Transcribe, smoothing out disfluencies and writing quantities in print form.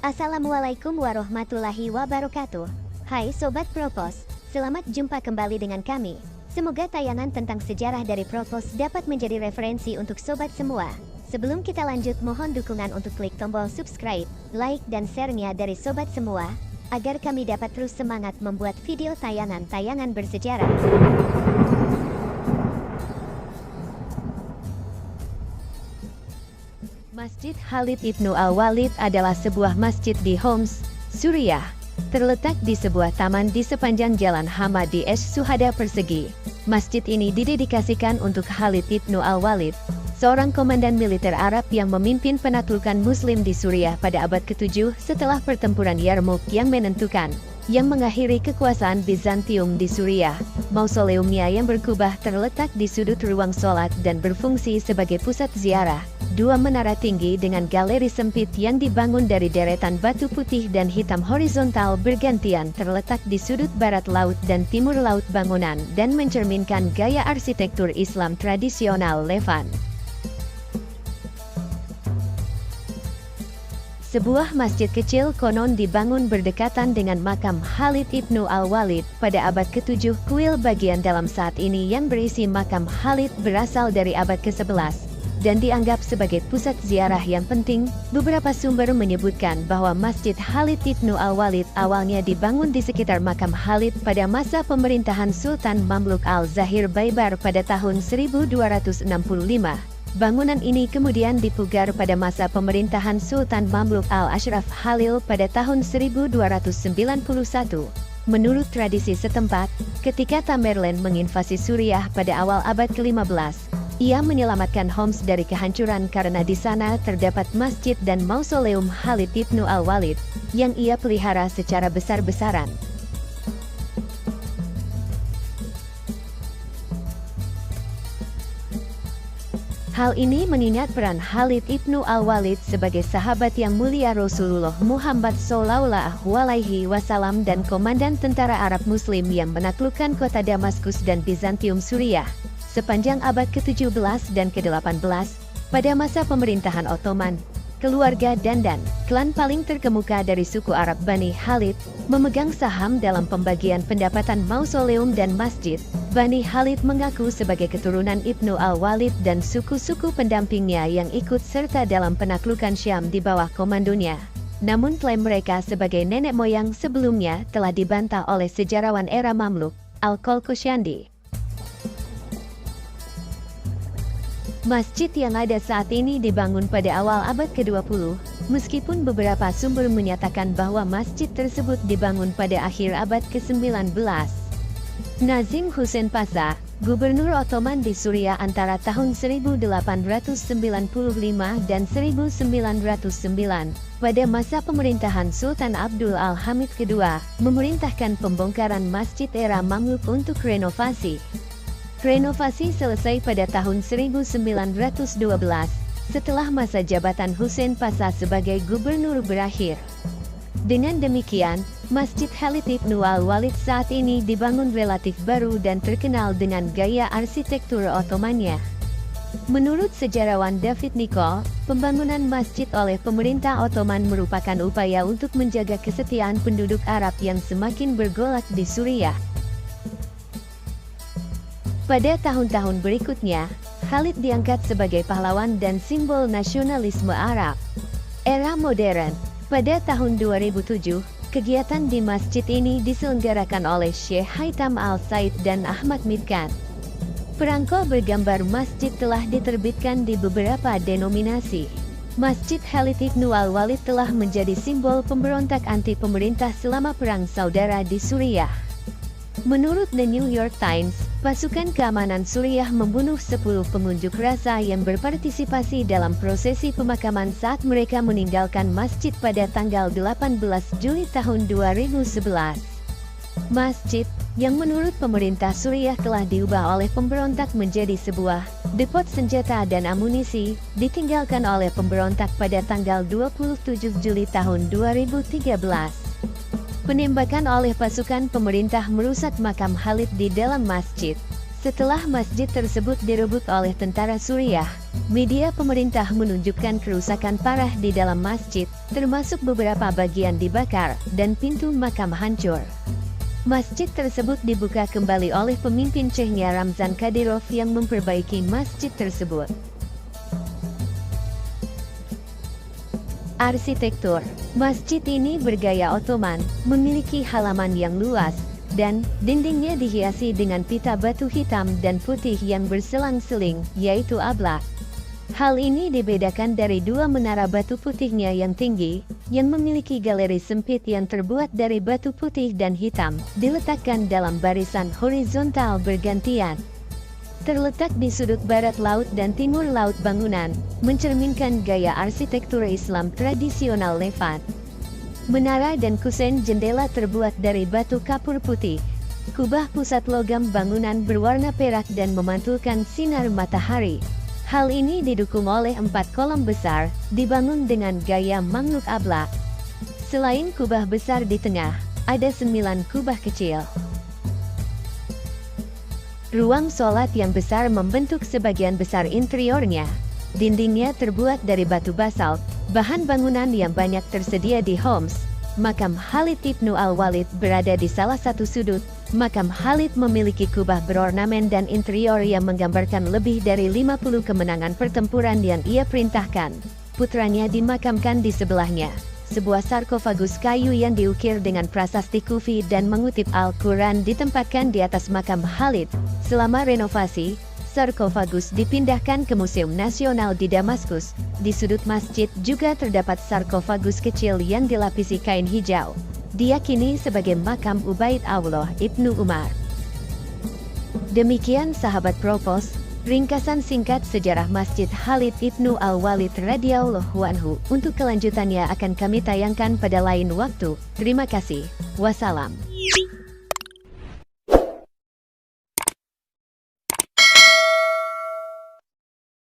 Assalamualaikum warahmatullahi wabarakatuh. Hai Sobat Propos, selamat jumpa kembali dengan kami. Semoga tayangan tentang sejarah dari Propos dapat menjadi referensi untuk Sobat semua. Sebelum kita lanjut, mohon dukungan untuk klik tombol subscribe, like, dan share-nya dari Sobat semua, agar kami dapat terus semangat membuat video tayangan-tayangan bersejarah. Masjid Khalid Ibnu Al-Walid adalah sebuah masjid di Homs, Suriah. Terletak di sebuah taman di sepanjang Jalan Hamadi Syuhada persegi. Masjid ini didedikasikan untuk Khalid Ibnu Al-Walid, seorang komandan militer Arab yang memimpin penaklukan Muslim di Suriah pada abad ke-7 setelah pertempuran Yarmouk yang menentukan, yang mengakhiri kekuasaan Bizantium di Suriah. Mausoleumnya yang berkubah terletak di sudut ruang sholat dan berfungsi sebagai pusat ziarah. Dua menara tinggi dengan galeri sempit yang dibangun dari deretan batu putih dan hitam horizontal bergantian terletak di sudut barat laut dan timur laut bangunan dan mencerminkan gaya arsitektur Islam tradisional Levant. Sebuah masjid kecil konon dibangun berdekatan dengan makam Khalid Ibnu Al-Walid pada abad ke-7. Kuil bagian dalam saat ini yang berisi makam Khalid berasal dari abad ke-11 dan dianggap sebagai pusat ziarah yang penting. Beberapa sumber menyebutkan bahwa Masjid Khalid Ibnu Al-Walid awalnya dibangun di sekitar makam Khalid pada masa pemerintahan Sultan Mamluk Al-Zahir Baibar pada tahun 1265. Bangunan ini kemudian dipugar pada masa pemerintahan Sultan Mamluk Al-Ashraf Khalil pada tahun 1291. Menurut tradisi setempat, ketika Tamerlan menginvasi Suriah pada awal abad ke-15, ia menyelamatkan Homs dari kehancuran karena di sana terdapat masjid dan mausoleum Khalid Ibnu Al-Walid yang ia pelihara secara besar-besaran. Hal ini mengingat peran Khalid Ibnu Al-Walid sebagai sahabat yang mulia Rasulullah Muhammad SAW dan komandan tentara Arab Muslim yang menaklukkan kota Damaskus dan Bizantium Suriah sepanjang abad ke-17 dan ke-18. Pada masa pemerintahan Ottoman, keluarga Dandan, klan paling terkemuka dari suku Arab Bani Khalid, memegang saham dalam pembagian pendapatan mausoleum dan masjid. Bani Khalid mengaku sebagai keturunan Ibnu Al-Walid dan suku-suku pendampingnya yang ikut serta dalam penaklukan Syam di bawah komandonya. Namun klaim mereka sebagai nenek moyang sebelumnya telah dibantah oleh sejarawan era Mamluk, Al-Kolkosyandi. Masjid yang ada saat ini dibangun pada awal abad ke-20, meskipun beberapa sumber menyatakan bahwa masjid tersebut dibangun pada akhir abad ke-19. Nazim Hussein Pasha, gubernur Ottoman di Suriah antara tahun 1895 dan 1909, pada masa pemerintahan Sultan Abdul Al-Hamid II, memerintahkan pembongkaran masjid era Mamluk untuk renovasi. Renovasi selesai pada tahun 1912, setelah masa jabatan Hussein Pasha sebagai gubernur berakhir. Dengan demikian, Masjid Khalid Ibnu Al-Walid saat ini dibangun relatif baru dan terkenal dengan gaya arsitektur Ottomannya. Menurut sejarawan David Nicol, pembangunan masjid oleh pemerintah Ottoman merupakan upaya untuk menjaga kesetiaan penduduk Arab yang semakin bergolak di Suriah. Pada tahun-tahun berikutnya, Khalid diangkat sebagai pahlawan dan simbol nasionalisme Arab. Era modern, pada tahun 2007, kegiatan di masjid ini diselenggarakan oleh Syekh Haitham Al-Said dan Ahmad Midkan. Perangko bergambar masjid telah diterbitkan di beberapa denominasi. Masjid Khalid Ibnu Al-Walid telah menjadi simbol pemberontak anti pemerintah selama Perang Saudara di Suriah. Menurut The New York Times, pasukan keamanan Suriah membunuh 10 pengunjuk rasa yang berpartisipasi dalam prosesi pemakaman saat mereka meninggalkan masjid pada tanggal 18 Juli tahun 2011. Masjid, yang menurut pemerintah Suriah telah diubah oleh pemberontak menjadi sebuah depot senjata dan amunisi, ditinggalkan oleh pemberontak pada tanggal 27 Juli tahun 2013. Penembakan oleh pasukan pemerintah merusak makam Khalid di dalam masjid. Setelah masjid tersebut direbut oleh tentara Suriah, media pemerintah menunjukkan kerusakan parah di dalam masjid, termasuk beberapa bagian dibakar dan pintu makam hancur. Masjid tersebut dibuka kembali oleh pemimpin Chechnya Ramzan Kadyrov yang memperbaiki masjid tersebut. Arsitektur masjid ini bergaya Ottoman, memiliki halaman yang luas, dan dindingnya dihiasi dengan pita batu hitam dan putih yang berselang-seling, yaitu ablah. Hal ini dibedakan dari dua menara batu putihnya yang tinggi, yang memiliki galeri sempit yang terbuat dari batu putih dan hitam, diletakkan dalam barisan horizontal bergantian. Terletak di sudut barat laut dan timur laut bangunan, mencerminkan gaya arsitektur Islam tradisional Levant. Menara dan kusen jendela terbuat dari batu kapur putih. Kubah pusat logam bangunan berwarna perak dan memantulkan sinar matahari. Hal ini didukung oleh 4 kolom besar, dibangun dengan gaya mangluk ablah. Selain kubah besar di tengah, ada 9 kubah kecil. Ruang sholat yang besar membentuk sebagian besar interiornya. Dindingnya terbuat dari batu basalt, bahan bangunan yang banyak tersedia di Homs. Makam Khalid Ibnu Al-Walid berada di salah satu sudut. Makam Khalid memiliki kubah berornamen dan interior yang menggambarkan lebih dari 50 kemenangan pertempuran yang ia perintahkan. Putranya dimakamkan di sebelahnya. Sebuah sarkofagus kayu yang diukir dengan prasasti Kufi dan mengutip Al-Quran ditempatkan di atas makam Khalid. Selama renovasi, sarkofagus dipindahkan ke Museum Nasional di Damaskus. Di sudut masjid juga terdapat sarkofagus kecil yang dilapisi kain hijau. Diyakini sebagai makam Ubaid Allah Ibnu Umar. Demikian sahabat Propos, ringkasan singkat sejarah Masjid Khalid Ibnu Al-Walid radhiyallahu anhu. Untuk kelanjutannya akan kami tayangkan pada lain waktu. Terima kasih. Wassalam.